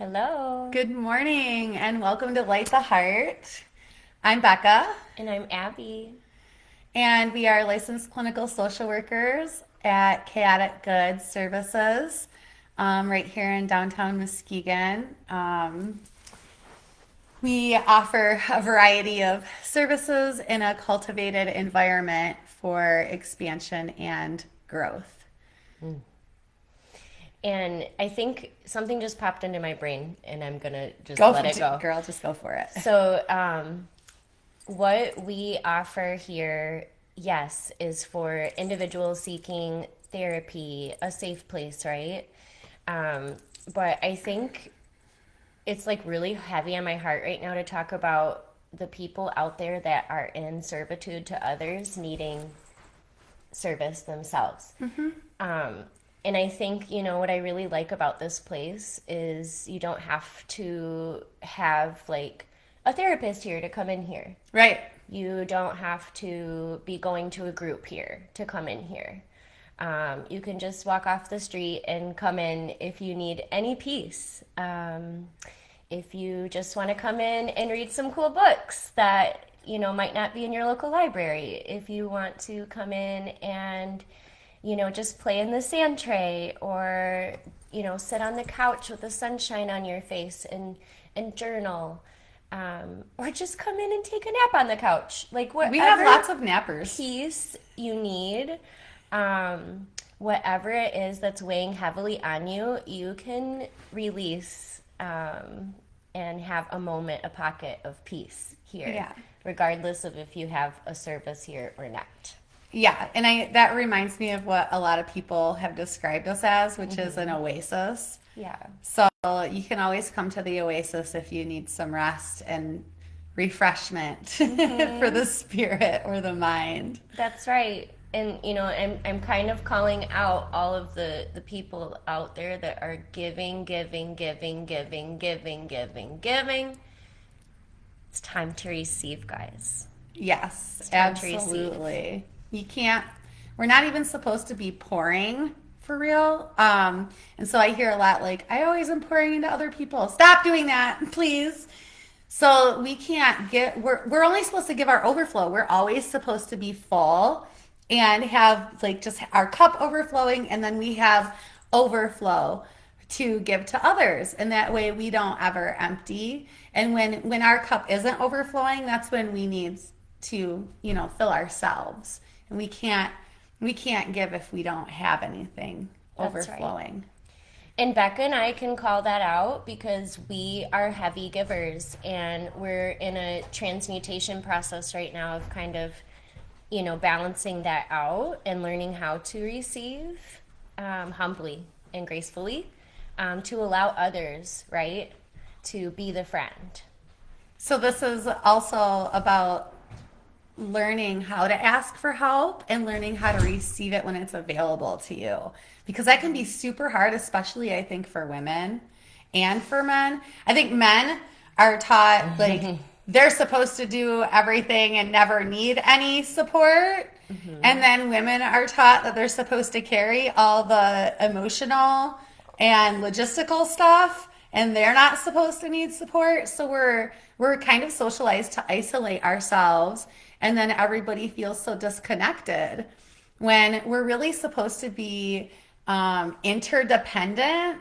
Hello. Good morning and welcome to Light the Heart. I'm Becca And I'm Abby. and we are licensed clinical social workers at Chaotic Good Services right here in downtown Muskegon. We offer a variety of services in a cultivated environment for expansion and growth. And I think something just popped into my brain, and I'm going to just Go let for it it, go. girl, just go for it. So, what we offer here, yes, is for individuals seeking therapy, a safe place, right? Um, but I think it's like really heavy on my heart right now to talk about the people out there that are in servitude to others needing service themselves. Um, and I think, what I really like about this place is you don't have to have like a therapist here to come in here. Right. You don't have to be going to a group here to come in here. You can just walk off the street and come in if you need any peace. If you just want to come in and read some cool books that, might not be in your local library. If you want to come in and, just play in the sand tray or, sit on the couch with the sunshine on your face and journal. Or just come in and take a nap on the couch. Like We have whatever lots of nappers. piece you need, whatever it is that's weighing heavily on you, you can release and have a moment, a pocket of peace here, Yeah. regardless of if you have a service here or not. Yeah, and that reminds me of what a lot of people have described us as, which is an oasis. Yeah, So you can always come to the oasis if you need some rest and refreshment for the spirit or the mind. that's right. And I'm kind of calling out all of the people out there that are giving, giving, giving, giving, giving, giving, giving. It's time to receive, guys. Yes, It's time to receive. absolutely. You can't, we're not even supposed to be pouring for real. And so I hear a lot like, I always am pouring into other people. Stop doing that, please. So we can't get, we're only supposed to give our overflow. We're always supposed to be full and have like just our cup overflowing, and then we have overflow to give to others, and that way we don't ever empty. And when our cup isn't overflowing, that's when we need to fill ourselves, and we can't give if we don't have anything That's right. overflowing. And Becca and I can call that out because we are heavy givers and we're in a transmutation process right now of kind of, balancing that out and learning how to receive humbly and gracefully to allow others, right, to be the friend. So this is also about learning how to ask for help and learning how to receive it when it's available to you. Because that can be super hard, especially I think for women and for men. I think men are taught like they're supposed to do everything and never need any support. And then women are taught that they're supposed to carry all the emotional and logistical stuff, and they're not supposed to need support. So we're kind of socialized to isolate ourselves, and then everybody feels so disconnected when we're really supposed to be interdependent,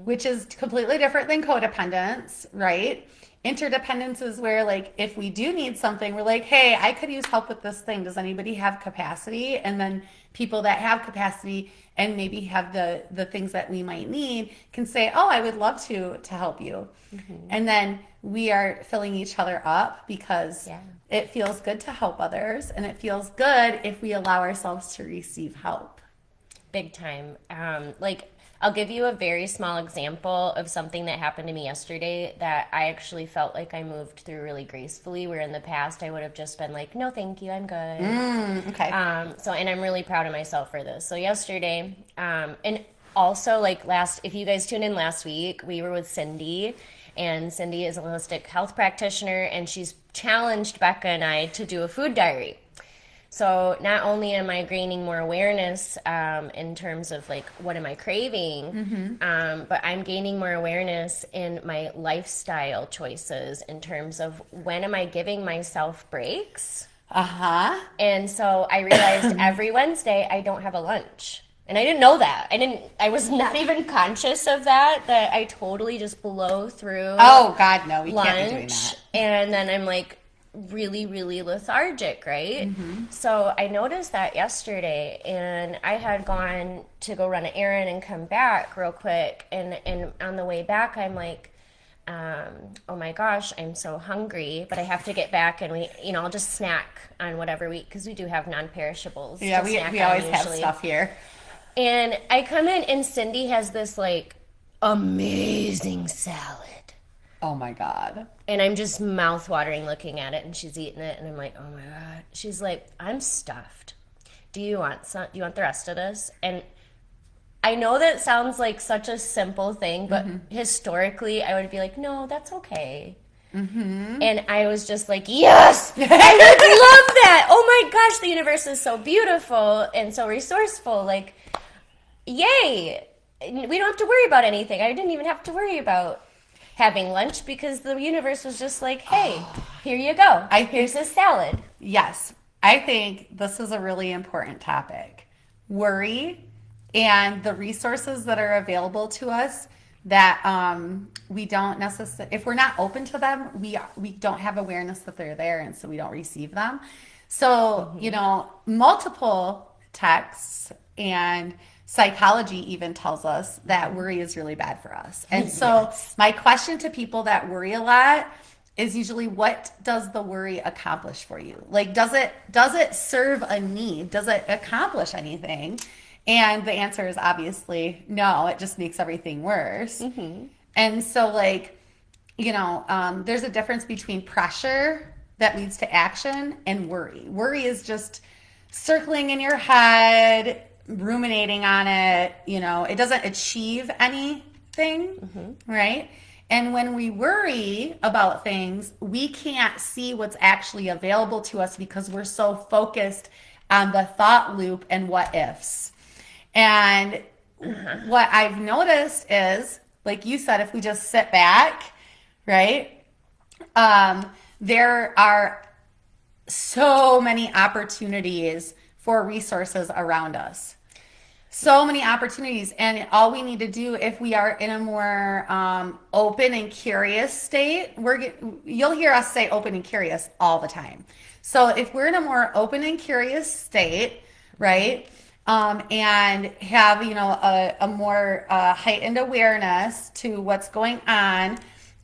which is completely different than codependence, right? Interdependence is where, like, if we do need something, we're like, hey, I could use help with this thing. Does anybody have capacity? And then people that have capacity and maybe have the things that we might need can say, oh, I would love to help you. And then we are filling each other up because Yeah. it feels good to help others, and it feels good if we allow ourselves to receive help. Big time. Like, I'll give you a very small example of something that happened to me yesterday that I actually felt like I moved through really gracefully, where in the past I would have just been like, no, thank you, I'm good. Okay. And I'm really proud of myself for this. So yesterday, and also like if you guys tuned in last week, we were with Cindy, and Cindy is a holistic health practitioner, and she's challenged Becca and I to do a food diary. So not only am I gaining more awareness in terms of like what am I craving, but I'm gaining more awareness in my lifestyle choices in terms of when am I giving myself breaks. Uh-huh. And so I realized every Wednesday I don't have a lunch. And I didn't know that. I was not even conscious of that, that I totally just blow through Oh, God, no, we can't be doing lunch that. and then I'm like really, really lethargic, right? So I noticed that yesterday and I had gone to go run an errand and come back real quick. And on the way back, I'm like, oh my gosh, I'm so hungry, but I have to get back and I'll just snack on whatever because we do have non-perishables Yeah, to we, snack we on always have usually. stuff here. And I come in and Cindy has this like amazing salad. Oh, my God. And I'm just mouth watering looking at it and she's eating it and I'm like, oh my God. She's like, I'm stuffed. Do you want some? Do you want the rest of this? And I know that sounds like such a simple thing, but historically I would be like, no, that's okay. And I was just like, yes, I would love that. Oh my gosh, the universe is so beautiful and so resourceful. Like, yay. We don't have to worry about anything. I didn't even have to worry about having lunch because the universe was just like, hey, here you go. I Here's think, this salad. yes, I think this is a really important topic. Worry and the resources that are available to us that we don't necessarily, if we're not open to them, we don't have awareness that they're there, and so we don't receive them. So, multiple texts and psychology even tells us that worry is really bad for us. And so, Yes. my question to people that worry a lot is usually, what does the worry accomplish for you? Like, does it serve a need? Does it accomplish anything? And the answer is obviously no. It just makes everything worse. And so, like, there's a difference between pressure that leads to action and worry. Worry is just circling in your head, ruminating on it. It doesn't achieve anything, right? And when we worry about things, we can't see what's actually available to us because we're so focused on the thought loop and what ifs. And what I've noticed is, like you said, if we just sit back, right? There are so many opportunities for resources around us. So many opportunities. And all we need to do, if we are in a more open and curious state, you'll hear us say open and curious all the time. So if we're in a more open and curious state, right? And have a more heightened awareness to what's going on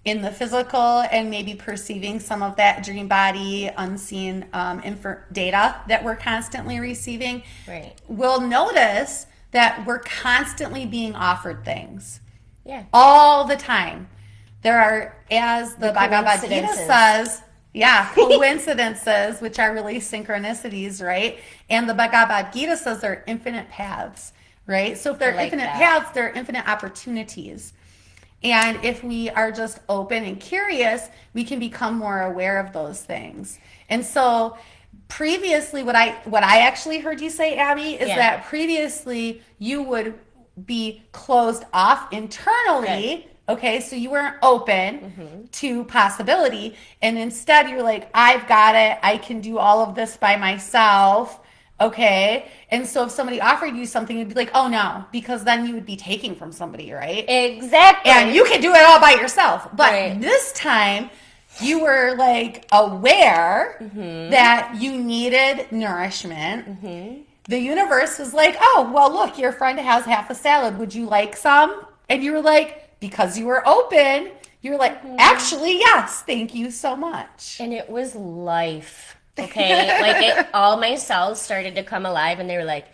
in the physical, and maybe perceiving some of that dream body unseen data that we're constantly receiving, Right. we'll notice that we're constantly being offered things Yeah. all the time. There are, as the Bhagavad Gita coincidences. says, yeah, coincidences, which are really synchronicities, right? And the Bhagavad Gita says there are infinite paths, right? So if there are like infinite that. paths, there are infinite opportunities. And if we are just open and curious, we can become more aware of those things. And so previously, what I actually heard you say, Abby, is Yeah. that previously you would be closed off internally. Good. Okay, so you weren't open to possibility, and instead you're like, I've got it. I can do all of this by myself. Okay, and so if somebody offered you something, you'd be like, oh no, because then you would be taking from somebody, right? Exactly. And you can do it all by yourself. But Right. this time, you were like aware that you needed nourishment. The universe was like, oh, well, look, your friend has half a salad. Would you like some? And you were like, because you were open, you were like, actually, yes, thank you so much. And it was life. Okay. All my cells started to come alive and they were like,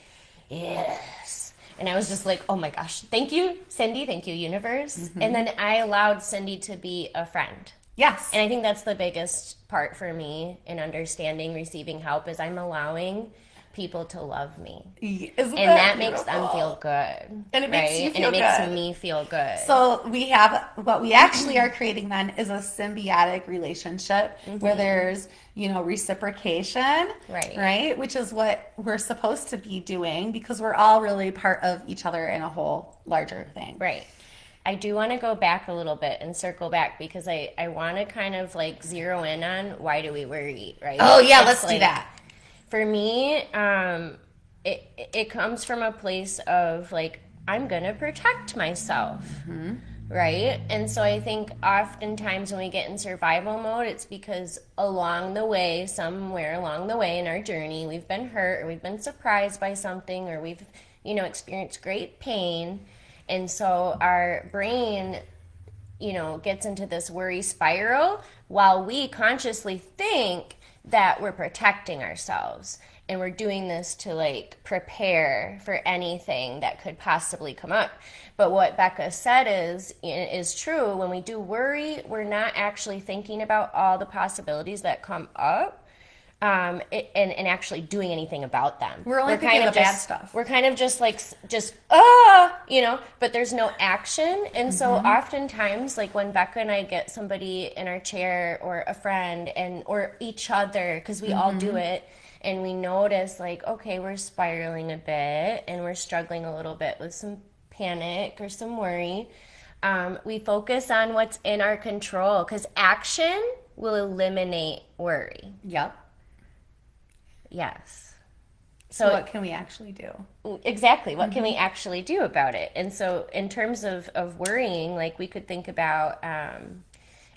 yes. And I was just like, oh my gosh, thank you, Cindy. Thank you, universe. And then I allowed Cindy to be a friend. Yes. And I think that's the biggest part for me in understanding receiving help is I'm allowing people to love me. Isn't And that that makes them feel beautiful? good, And it makes you right? And it feel makes good. me feel good. So we have what we actually are creating then is a symbiotic relationship where there's, reciprocation, Right. right? Which is what we're supposed to be doing because we're all really part of each other in a whole larger thing. Right. I do want to go back a little bit and circle back because I want to kind of like zero in on why do we worry, right? Oh yeah, It's let's do like, that. for me, it comes from a place of like, I'm going to protect myself, right? And so I think oftentimes when we get in survival mode, it's because along the way, somewhere along the way in our journey, we've been hurt or we've been surprised by something or we've, experienced great pain. And so our brain, gets into this worry spiral while we consciously think that we're protecting ourselves and we're doing this to like prepare for anything that could possibly come up. But what Becca said is true. When we do worry, we're not actually thinking about all the possibilities that come up, and actually doing anything about them. We're only We're thinking kind of of the bad just stuff. we're kind of just like but there's no action. And so oftentimes, like when Becca and I get somebody in our chair or a friend and or each other, because we all do it, and we notice like, okay, we're spiraling a bit and we're struggling a little bit with some panic or some worry. We focus on what's in our control because action will eliminate worry. Yep. Yes. So So what can we actually do? exactly, what can we actually do about it? And so in terms of worrying, like we could think about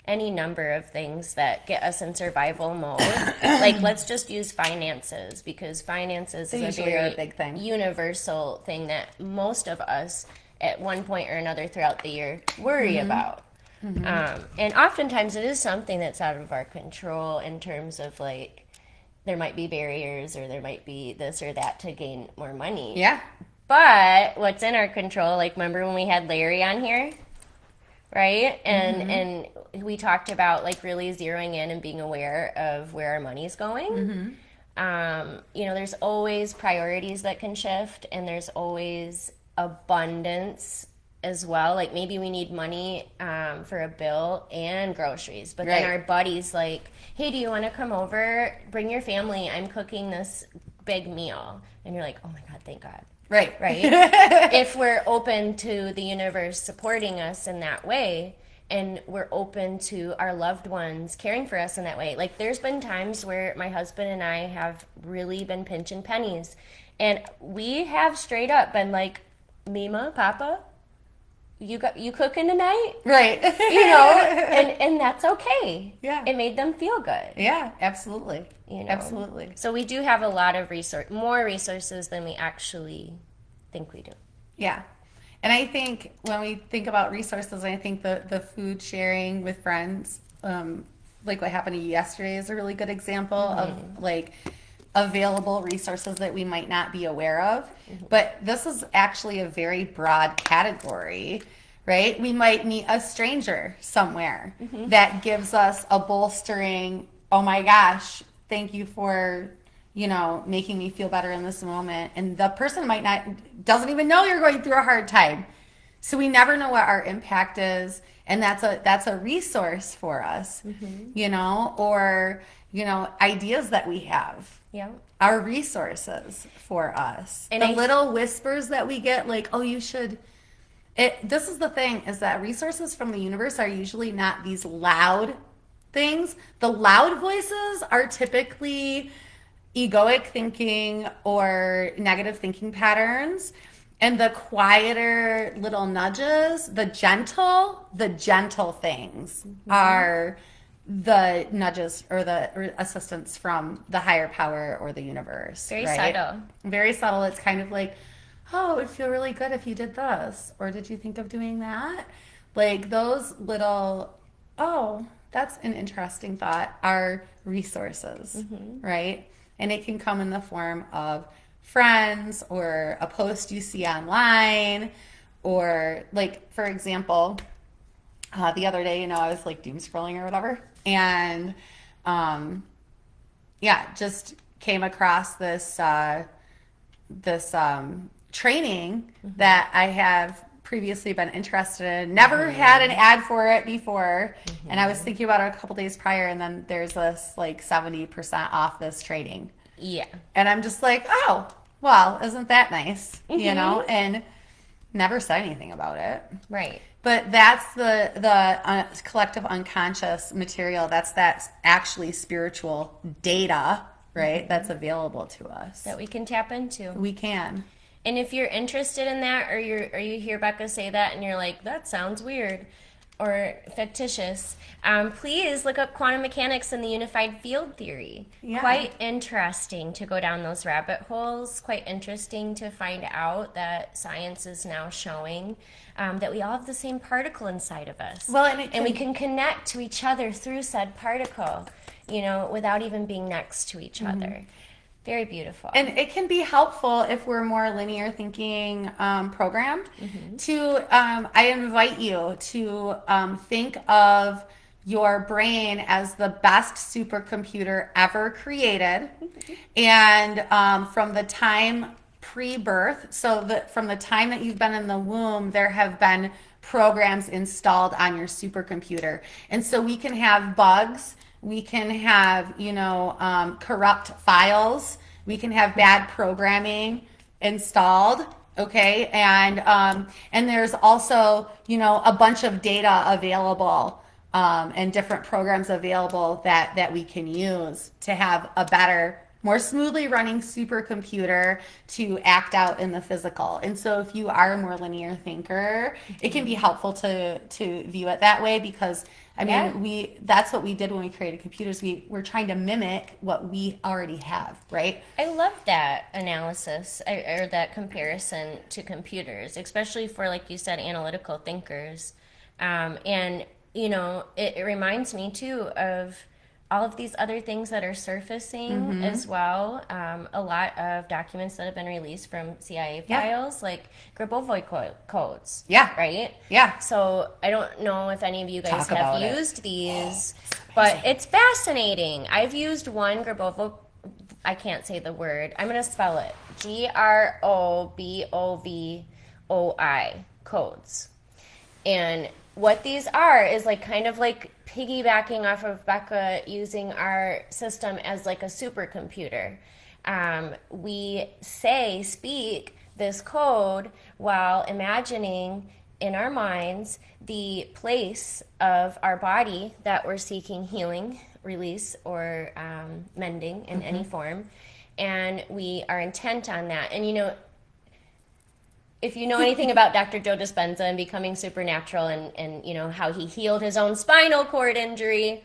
any number of things that get us in survival mode. Like let's just use finances because finances They is a usually are a very big thing. universal thing that most of us at one point or another throughout the year worry about. And oftentimes it is something that's out of our control in terms of like there might be barriers or there might be this or that to gain more money. Yeah. But what's in our control, like remember when we had Larry on here, right? And we talked about like really zeroing in and being aware of where our money's going. There's always priorities that can shift and there's always abundance as well. Like maybe we need money for a bill and groceries, but then Right. our buddy's like, hey, do you want to come over? Bring your family. I'm cooking this big meal. And you're like, oh my God, thank God. Right. Right? If we're open to the universe supporting us in that way, and we're open to our loved ones caring for us in that way. Like there's been times where my husband and I have really been pinching pennies and we have straight up been like, Mima, Papa, you cooking tonight? Right. And that's okay. Yeah. It made them feel good. Yeah, absolutely. You know? Absolutely. So we do have a lot of more resources than we actually think we do. Yeah. And I think when we think about resources, I think the food sharing with friends, like what happened to you yesterday, is a really good example of like available resources that we might not be aware of. But this is actually a very broad category, right? We might meet a stranger somewhere that gives us a bolstering, oh my gosh, thank you for making me feel better in this moment. And the person doesn't even know you're going through a hard time. So we never know what our impact is. And that's a resource for us, or, ideas that we have. Yeah. Are resources for us. And the little whispers that we get, like, oh, you should. This is the thing, is that resources from the universe are usually not these loud things. The loud voices are typically egoic thinking or negative thinking patterns. And the quieter little nudges, the gentle things are the nudges or the assistance from the higher power or the universe. Very right? subtle. Very subtle. It's kind of like, oh, it would feel really good if you did this. Or did you think of doing that? Like those little, oh, that's an interesting thought, are resources, right? And it can come in the form of friends or a post you see online, or like, for example, the other day, I was like doom scrolling or whatever. And yeah, just came across this training that I have previously been interested in. Never had an ad for it before, and I was thinking about it a couple days prior, and then there's this like 70% off this training. Yeah. And I'm just like, oh, well, isn't that nice? You know, Mm-hmm. and never said anything about it. Right. But that's the collective unconscious material. That's actually spiritual data, right? That's available to us. That we can tap into. We can. And if you're interested in that, or you hear Becca say that, and you're like, that sounds weird or fictitious, please look up quantum mechanics and the unified field theory. Yeah. Quite interesting to go down those rabbit holes. Quite interesting to find out that science is now showing that we all have the same particle inside of us. Well, and we can connect to each other through said particle, without even being next to each other. Very beautiful. And it can be helpful if we're more linear thinking programmed I invite you to think of your brain as the best supercomputer ever created. And from the time pre-birth, so that from the time that you've been in the womb, there have been programs installed on your supercomputer. And so we can have bugs, we can have, corrupt files, we can have bad programming installed, okay? And there's also, a bunch of data available and different programs available that we can use to have a better, more smoothly running supercomputer to act out in the physical. And so if you are a more linear thinker, it can be helpful to view it that way, because that's what we did when we created computers. We're trying to mimic what we already have, right? I love that analysis or that comparison to computers, especially for, like you said, analytical thinkers. And, it reminds me too of all of these other things that are surfacing as well. A lot of documents that have been released from CIA files, like Grabovoi codes. Yeah. Right? Yeah. So I don't know if any of you guys Talk have about it. used these, but it's fascinating. I've used one Grabovoi. I can't say the word. I'm going to spell it. Grobovoi codes. And what these are is like kind of like piggybacking off of Becca using our system as like a supercomputer. We speak this code while imagining in our minds the place of our body that we're seeking healing, release, or mending in any form. And we are intent on that. And if you know anything about Dr. Joe Dispenza and becoming supernatural and how he healed his own spinal cord injury,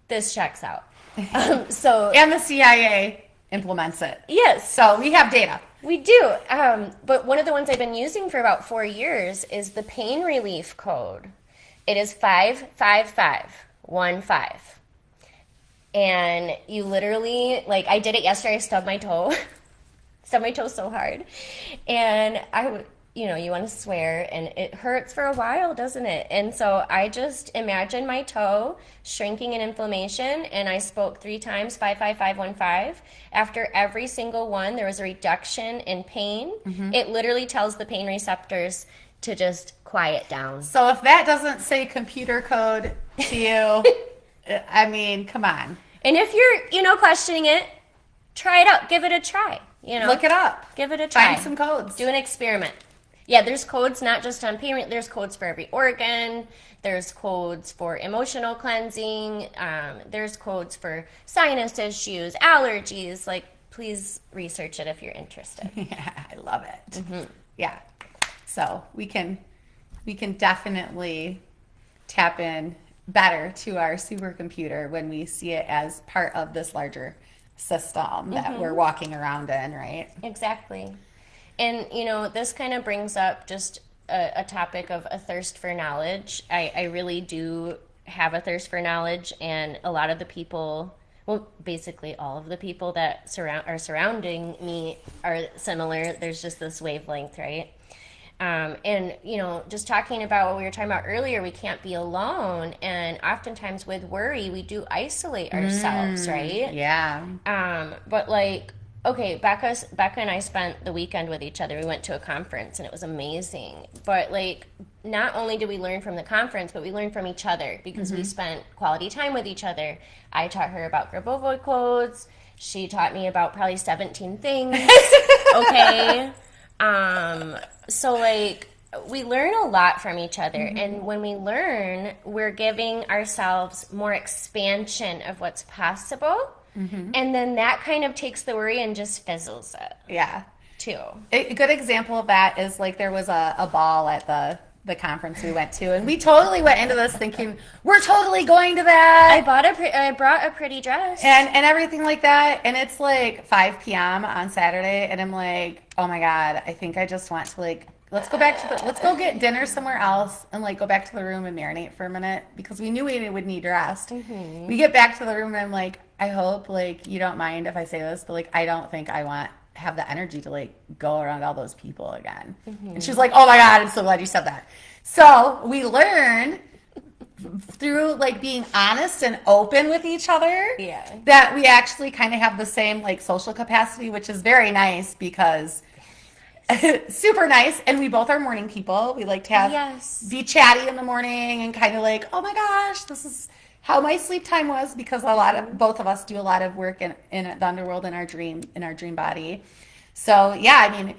this checks out. And the CIA implements it. Yes. So we have data. We do. But one of the ones I've been using for about 4 years is the pain relief code. It is 55515. And you literally, like, I did it yesterday, I stubbed my toe. Stubbed my toe so hard. And you want to swear, and it hurts for a while, doesn't it? And so I just imagined my toe shrinking in inflammation, and I spoke 3 times, 55515. After every single one, there was a reduction in pain. It literally tells the pain receptors to just quiet down. So if that doesn't say computer code to you, come on. And if you're, questioning it, try it out. Give it a try. Look it up. Give it a try. Find some codes. Do an experiment. Yeah, there's codes not just on pain. There's codes for every organ. There's codes for emotional cleansing. There's codes for sinus issues, allergies. Like, please research it if you're interested. Yeah, I love it. Yeah. So we can definitely tap in better to our supercomputer when we see it as part of this larger system that we're walking around in, right? Exactly. And, this kind of brings up just a topic of a thirst for knowledge. I really do have a thirst for knowledge, and a lot of the people, well, basically all of the people that are surrounding me are similar. There's just this wavelength, right? And, just talking about what we were talking about earlier, we can't be alone. And oftentimes with worry, we do isolate ourselves, right? Yeah. But like, okay, Becca and I spent the weekend with each other. We went to a conference and it was amazing. But like, not only did we learn from the conference, but we learned from each other because we spent quality time with each other. I taught her about Grabovoi codes. She taught me about probably 17 things. Okay. Um, so like we learn a lot from each other, and when we learn, we're giving ourselves more expansion of what's possible. And then that kind of takes the worry and just fizzles it Yeah. too. A good example of that is like there was a ball at the conference we went to, and we totally went into this thinking we're totally going to I that brought a pretty dress. and everything like that. And it's like 5 p.m. on Saturday, and I'm like, oh my god, I think I just want to like let's go get dinner somewhere else and like go back to the room and marinate for a minute because we knew we would need rest. We get back to the room and I'm like, I hope like you don't mind if I say this, but like I don't think I want have the energy to like go around all those people again. And she was like, oh my god, I'm so glad you said that. So we learned through like being honest and open with each other Yeah. that we actually kind of have the same like social capacity, which is very nice because super nice. And we both are morning people. We like to have Yes. be chatty in the morning and kind of like, oh my gosh, this is how my sleep time was because a lot of both of us do a lot of work in the underworld in our dream body. So yeah, I mean,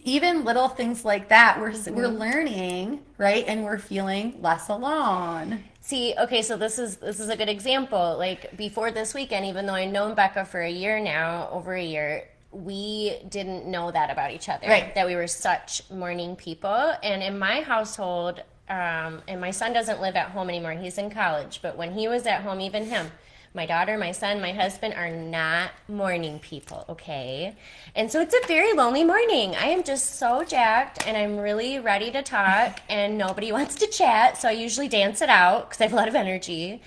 even little things like that, we're learning, right? And we're feeling less alone. See, okay, so this is a good example. Like before this weekend, even though I've known Becca for a year now, over a year, we didn't know that about each other. Right. That we were such morning people. And in my household, and my son doesn't live at home anymore. He's in college. But when he was at home, even him, my daughter, my son, my husband are not morning people, okay? And so it's a very lonely morning. I am just so jacked and I'm really ready to talk and nobody wants to chat. So I usually dance it out because I have a lot of energy.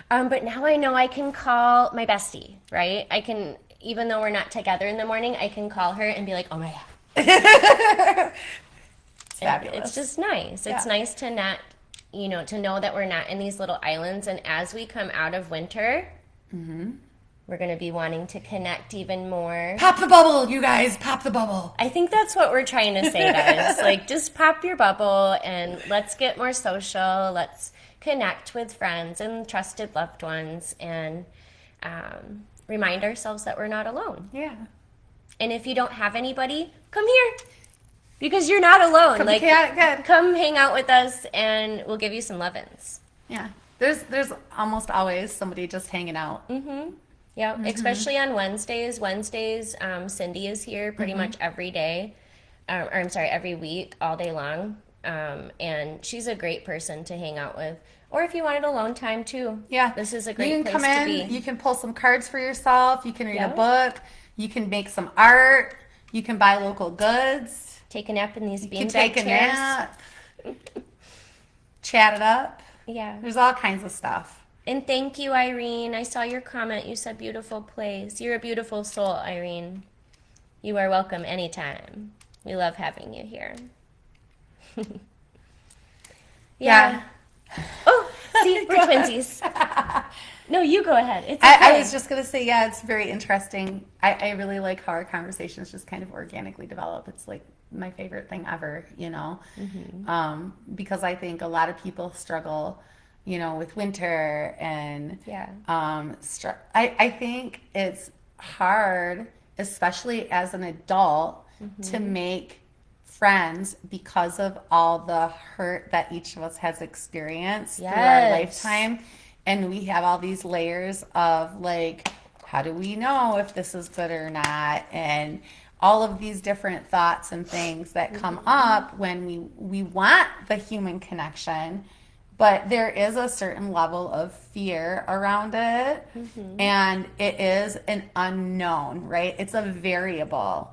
But now I know I can call my bestie, right? I can, even though we're not together in the morning, I can call her and be like, oh my God. It's fabulous. It's just nice. Yeah. It's nice to not, to know that we're not in these little islands. And as we come out of winter, we're going to be wanting to connect even more. Pop the bubble, you guys. Pop the bubble. I think that's what we're trying to say, guys. Like, just pop your bubble and let's get more social. Let's connect with friends and trusted loved ones and remind ourselves that we're not alone. Yeah. And if you don't have anybody, come here. Because you're not alone. Come like, good. come hang out with us, and we'll give you some lovin's. Yeah. There's almost always somebody just hanging out. Yeah, especially on Wednesdays. Cindy is here pretty much every day, or I'm sorry, every week, all day long. And she's a great person to hang out with. Or if you wanted alone time too. Yeah. This is a great You can place come to in, be. you can pull some cards for yourself, you can read Yeah. a book, you can make some art, you can buy local goods, Take a nap in these you can beanbag take a chairs. nap, chat it up. Yeah. There's all kinds of stuff. And thank you, Irene. I saw your comment. You said beautiful place. You're a beautiful soul, Irene. You are welcome anytime. We love having you here. Yeah. Oh, see, we're twinsies. No, you go ahead. It's okay. I was just going to say, yeah, it's very interesting. I really like how our conversations just kind of organically develop. It's like my favorite thing ever, because I think a lot of people struggle, with winter and Yeah. I think it's hard, especially as an adult, to make friends because of all the hurt that each of us has experienced through our Yes. lifetime. And we have all these layers of like, how do we know if this is good or not? And all of these different thoughts and things that come up when we want the human connection, but there is a certain level of fear around it. And it is an unknown, right? It's a variable,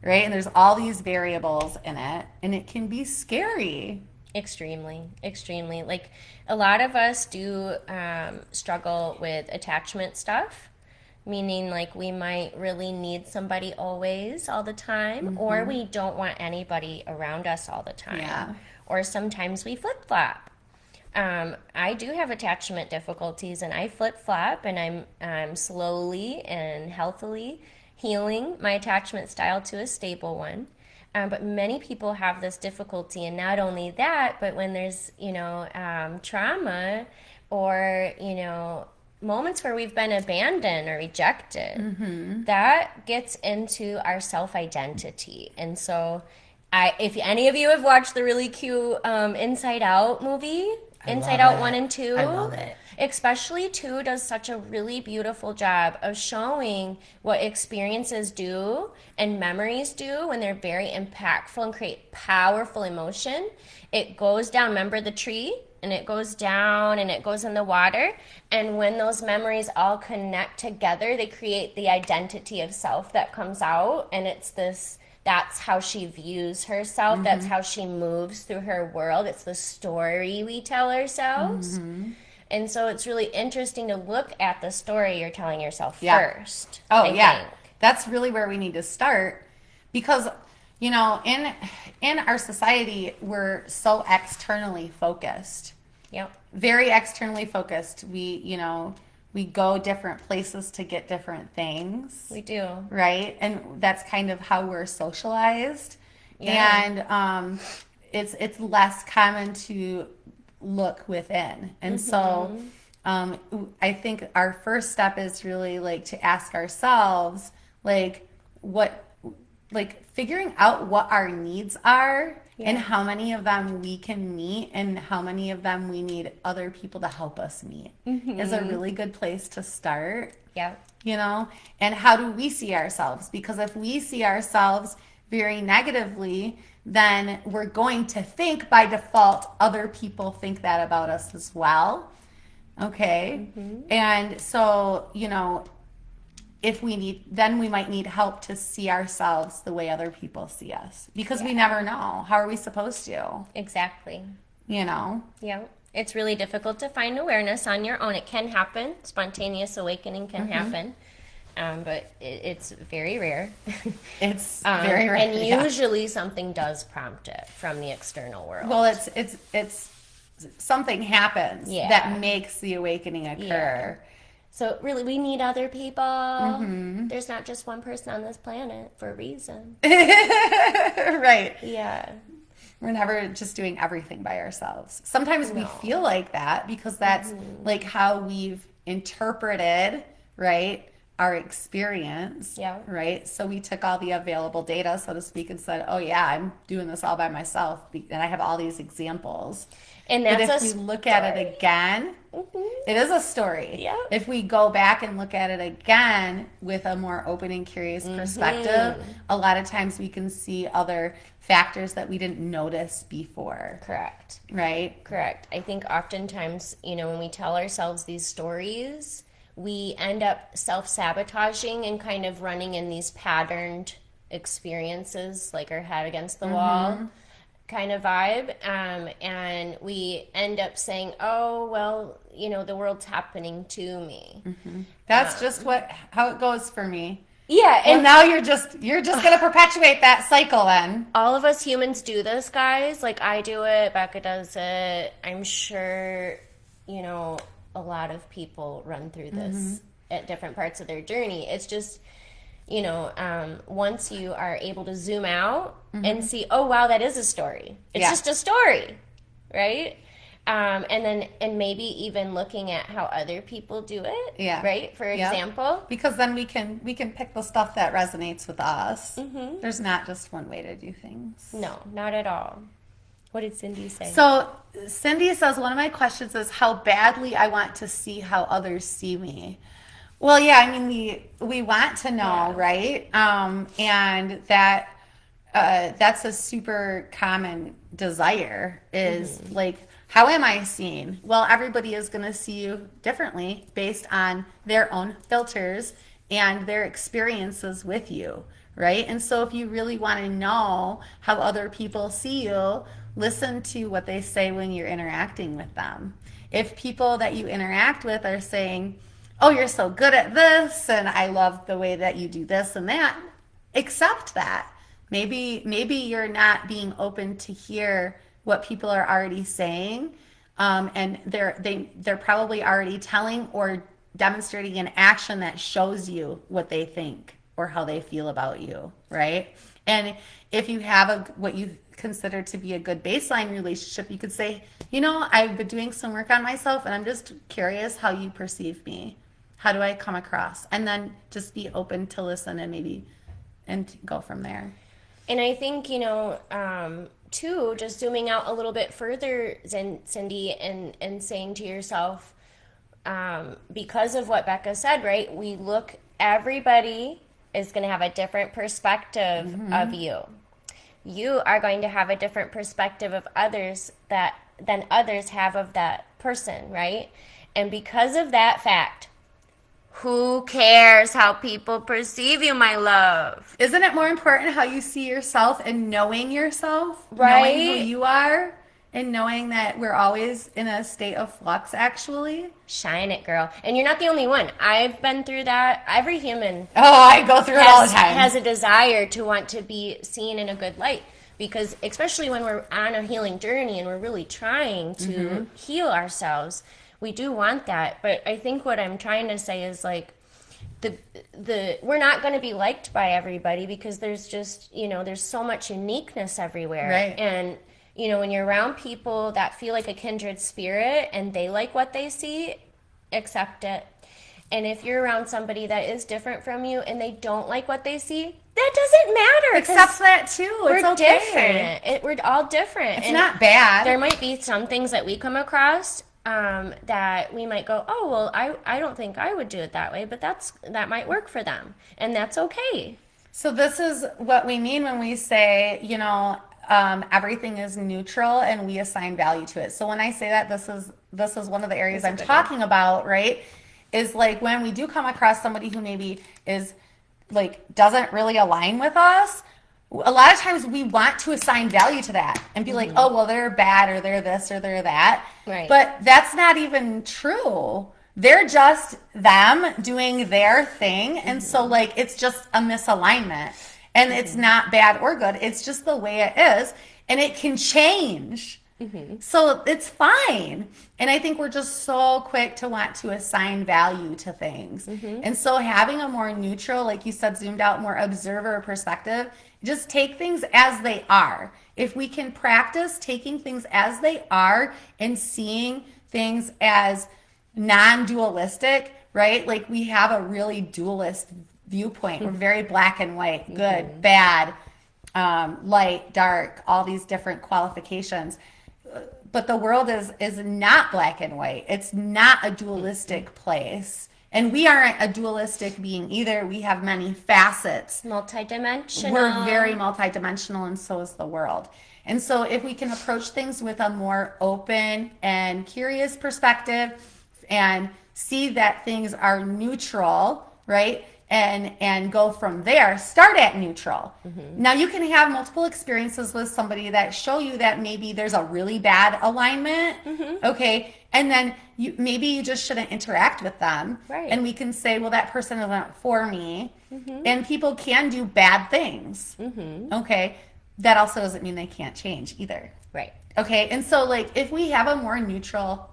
right? And there's all these variables in it, and it can be scary. Extremely, extremely. Like a lot of us do struggle with attachment stuff. meaning like we might really need somebody always all the time, or Mm-hmm. we don't want anybody around us all the time, Yeah. or sometimes we flip flop. I do have attachment difficulties and I flip flop, and I'm slowly and healthily healing my attachment style to a stable one. But many people have this difficulty, and not only that, but when there's, trauma or, moments where we've been abandoned or rejected, Mm-hmm. that gets into our self identity. And so, if any of you have watched the really cute Inside Out movie, I Inside love Out 1 it. and I 2, love it. especially 2 does such a really beautiful job of showing what experiences do and memories do when they're very impactful and create powerful emotion. It goes down, remember the tree? And it goes down and it goes in the water. And when those memories all connect together, they create the identity of self that comes out. And it's this, that's how she views herself. That's Mm-hmm. how she moves through her world. It's the story we tell ourselves. Mm-hmm. And so it's really interesting to look at the story you're telling yourself Yeah. first, Oh, I yeah. think. That's really where we need to start because, in our society, we're so externally focused. Yep, Very externally focused. We go different places to get different things, we do. right? And that's kind of how we're socialized. Yeah. And it's less common to look within. And so Mm-hmm. I think our first step is really like to ask ourselves, like, what, like figuring out what our needs are and Yeah. how many of them we can meet and how many of them we need other people to help us meet is a Mm-hmm. really good place to start, Yep. and how do we see ourselves? Because if we see ourselves very negatively, then we're going to think by default other people think that about us as well. Okay. Mm-hmm. And so, if we need, then we might need help to see ourselves the way other people see us because we Yeah. never know. How are we supposed to? Exactly. You know? Yeah. It's really difficult to find awareness on your own. It can happen. Spontaneous awakening can Mm-hmm. happen. But it's very rare. It's very rare. And Yeah. usually something does prompt it from the external world. Well, it's something happens Yeah. that makes the awakening Yeah. occur. So really, we need other people. Mm-hmm. There's not just one person on this planet for a reason. Right. Yeah. We're never just doing everything by ourselves. Sometimes we No. feel like that because that's like how we've interpreted, right, our experience, Yeah. right? So we took all the available data, so to speak, and said, oh, yeah, I'm doing this all by myself. And I have all these examples. And But that's if a we look at it story. again, it is a story. Yeah. If we go back and look at it again with a more open and curious perspective, a lot of times we can see other factors that we didn't notice before, Correct. right? Correct. I think oftentimes, when we tell ourselves these stories, we end up self sabotaging and kind of running in these patterned experiences, like our head against the wall kind of vibe. And we end up saying, oh, well, the world's happening to me. That's just how it goes for me. Yeah. Well, And now you're just gonna perpetuate that cycle then. all of us humans do this, guys. Like I do it, Becca does it. I'm sure, a lot of people run through this at different parts of their journey. It's just, once you are able to zoom out and see, oh, wow, that is a story. It's Yeah. just a story, right? And maybe even looking at how other people do it, Yeah. right? For Yep. example. Because then we can pick the stuff that resonates with us. There's not just one way to do things. No, not at all. What did Cindy say? So Cindy says one of my questions is how badly I want to see how others see me. Well, yeah, I mean we want to know, Yeah. right? And that's a super common desire is like, how am I seen? Well, everybody is going to see you differently based on their own filters and their experiences with you, right? And so if you really want to know how other people see you, listen to what they say when you're interacting with them. If people that you interact with are saying, oh, you're so good at this, and I love the way that you do this and that. Accept that. Maybe you're not being open to hear what people are already saying, and they're probably already telling or demonstrating an action that shows you what they think or how they feel about you, right? And if you have a what you consider to be a good baseline relationship, you could say, I've been doing some work on myself, and I'm just curious how you perceive me. How do I come across? And then just be open to listen and go from there. And I think, too, just zooming out a little bit further, Cindy, and saying to yourself, because of what Becca said, right? Everybody is going to have a different perspective of you. You are going to have a different perspective of others than others have of that person, right? And because of that fact, who cares how people perceive you, my love? Isn't it more important how you see yourself and knowing yourself, knowing who Right? you are, and knowing that we're always in a state of flux, actually? Shine it, girl. And you're not the only one. I've been through that. Every human Oh, I go through it all the has time. a desire to want to be seen in a good light, because especially when we're on a healing journey and we're really trying to heal ourselves, we do want that. But I think what I'm trying to say is, like, the we're not going to be liked by everybody, because there's just, there's so much uniqueness everywhere. Right. And when you're around people that feel like a kindred spirit and they like what they see, accept it. And if you're around somebody that is different from you and they don't like what they see, that doesn't matter. Accept that too. It's We're okay. different. We're all different. It's And not bad. there might be some things that we come across that we might go, oh, well, I don't think I would do it that way, but that might work for them. And that's okay. So this is what we mean when we say, everything is neutral and we assign value to it. So when I say that, this is one of the areas I'm talking about, right? Is like when we do come across somebody who maybe is like doesn't really align with us. A lot of times we want to assign value to that and be like, oh, well, they're bad or they're this or they're that. Right. But that's not even true. They're just them doing their thing. And so, like, it's just a misalignment. And it's not bad or good. It's just the way it is. And it can change. So it's fine. And I think we're just so quick to want to assign value to things. And so having a more neutral, like you said, zoomed out, more observer perspective, just take things as they are. If we can practice taking things as they are and seeing things as non-dualistic, right? Like we have a really dualist viewpoint. We're very black and white, good, bad, light, dark, all these different qualifications. But the world is not black and white. It's not a dualistic place. And we aren't a dualistic being either. We have many facets. Multidimensional. We're very multidimensional, and so is the world. And so if we can approach things with a more open and curious perspective and see that things are neutral, right? And go from there, start at neutral. Now you can have multiple experiences with somebody that show you that maybe there's a really bad alignment, okay? And then maybe you just shouldn't interact with them. Right. And we can say, well, that person isn't for me. And people can do bad things, okay? That also doesn't mean they can't change either. Right. Okay, and so like if we have a more neutral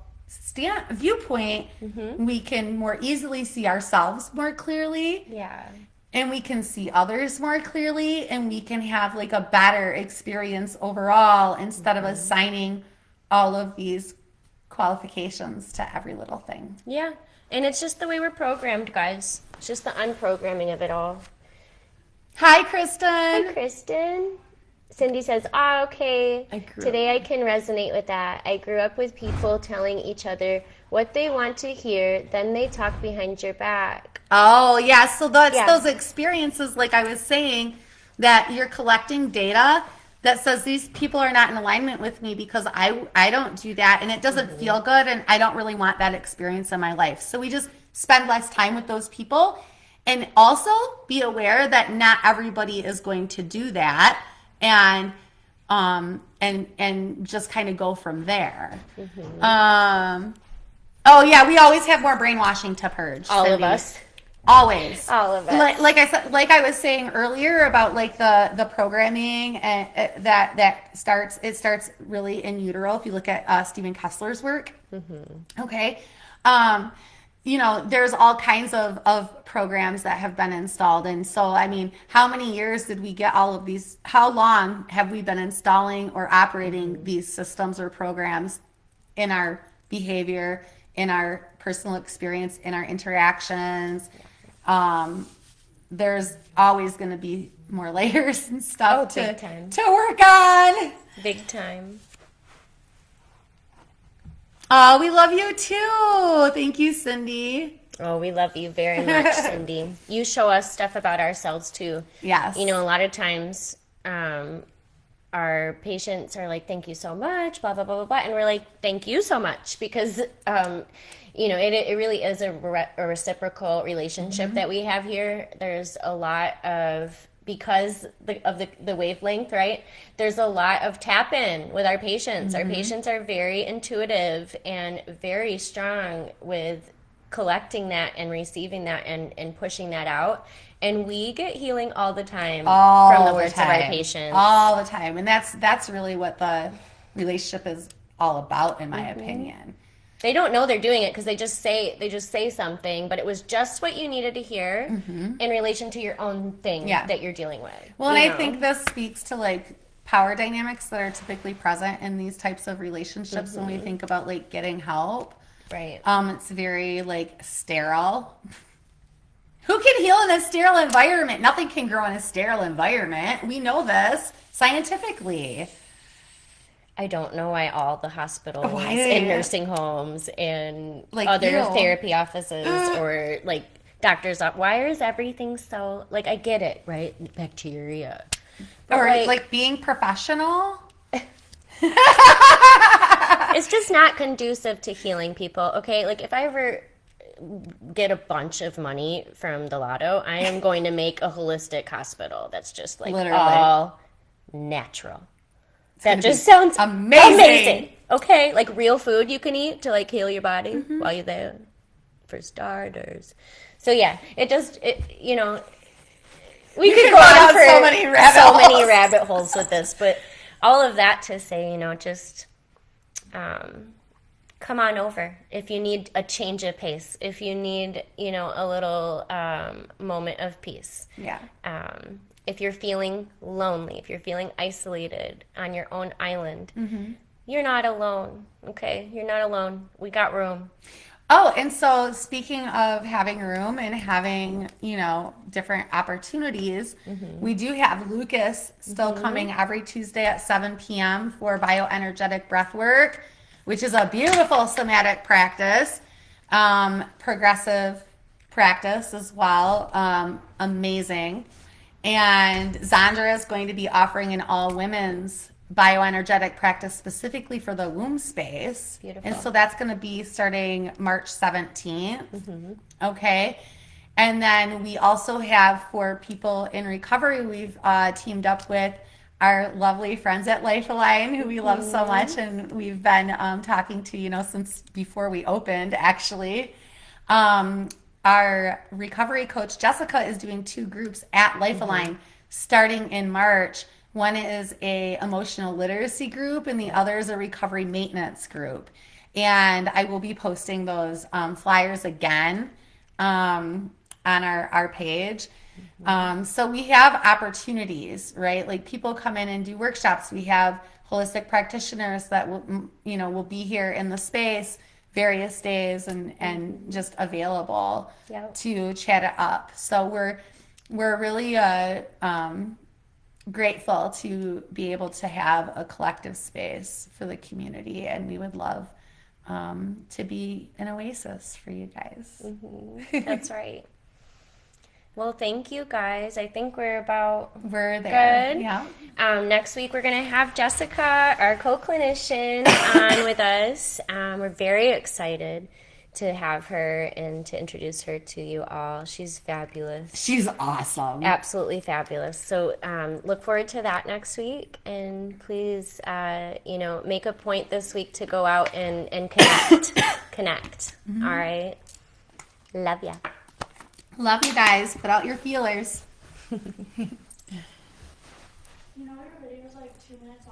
viewpoint, we can more easily see ourselves more clearly. Yeah. And we can see others more clearly, and we can have like a better experience overall instead of assigning all of these qualifications to every little thing. Yeah. And it's just the way we're programmed, guys. It's just the unprogramming of it all. Hi, Kristen. Hi, Kristen. Cindy says, okay. Today I can resonate with that. I grew up with people telling each other what they want to hear, then they talk behind your back. Oh, yeah. So that's those experiences, like I was saying, that you're collecting data that says these people are not in alignment with me because I don't do that, and it doesn't feel good, and I don't really want that experience in my life. So we just spend less time with those people, and also be aware that not everybody is going to do that. And just kind of go from there. Oh yeah, we always have more brainwashing to purge, All of Cindy. us. Always. All of Like us. I said, like I was saying earlier about like the programming and that starts really in utero. If you look at Stephen Kessler's work, okay, um, there's all kinds of programs that have been installed, and so I mean, how many years did we get all of these? How long have we been installing or operating these systems or programs in our behavior, in our personal experience, in our interactions? Um, there's always going to be more layers and Oh, stuff big time. to work on. Big time. Oh, we love you too. Thank you, Cindy. Oh, we love you very much, Cindy. You show us stuff about ourselves too. Yes. A lot of times our patients are like, thank you so much, blah, blah, blah, blah, blah. And we're like, thank you so much because, it really is a reciprocal relationship that we have here. There's a lot of, because of the wavelength, right? There's a lot of tap in with our patients. Our patients are very intuitive and very strong with collecting that and receiving that and pushing that out. And we get healing all the time from the words of our patients. All the time. And that's really what the relationship is all about, in my opinion. They don't know they're doing it because they just say something, but it was just what you needed to hear in relation to your own thing that you're dealing with. Well, and I think this speaks to like power dynamics that are typically present in these types of relationships when we think about like getting help. Right. It's very like sterile. Who can heal in a sterile environment? Nothing can grow in a sterile environment. We know this scientifically. I don't know why all the hospitals and nursing homes and like other therapy offices or like doctors, why is everything so, like, I get it, right? Bacteria. But or like being professional. It's just not conducive to healing people, okay? Like, if I ever get a bunch of money from the lotto, I am going to make a holistic hospital that's just like Literally. all natural. That just sounds amazing. Okay, like real food you can eat to like heal your body while you're there, for starters. So yeah, we could go on for so many rabbit holes with this, but all of that to say, just come on over if you need a change of pace, if you need, a little moment of peace. Yeah. If you're feeling lonely, if you're feeling isolated on your own island, you're not alone, okay? You're not alone. We got room. Oh, and so speaking of having room and having, different opportunities, we do have Lucas still coming every Tuesday at 7 p.m. for bioenergetic breath work, which is a beautiful somatic practice, progressive practice as well, amazing. And Zandra is going to be offering an all-women's bioenergetic practice specifically for the womb space. Beautiful. And so that's going to be starting March 17th. Okay. And then we also have, for people in recovery, we've teamed up with our lovely friends at Lifeline, who we love so much. And we've been talking to, since before we opened, actually. Our recovery coach, Jessica, is doing 2 groups at Lifeline starting in March. One is a emotional literacy group and the other is a recovery maintenance group. And I will be posting those flyers again on our page. So we have opportunities, right? Like people come in and do workshops. We have holistic practitioners that will be here in the space various days and just available to chat it up. So we're really grateful to be able to have a collective space for the community, and we would love to be an oasis for you guys. That's right. Well, thank you guys. I think we're there. Good. Yeah. Next week we're going to have Jessica, our co-clinician, on with us. We're very excited to have her and to introduce her to you all. She's fabulous. She's awesome. Absolutely fabulous. So look forward to that next week. And please, make a point this week to go out and connect. connect. All right. Love ya. Love you guys. Put out your feelers. You know, your video is like 2 minutes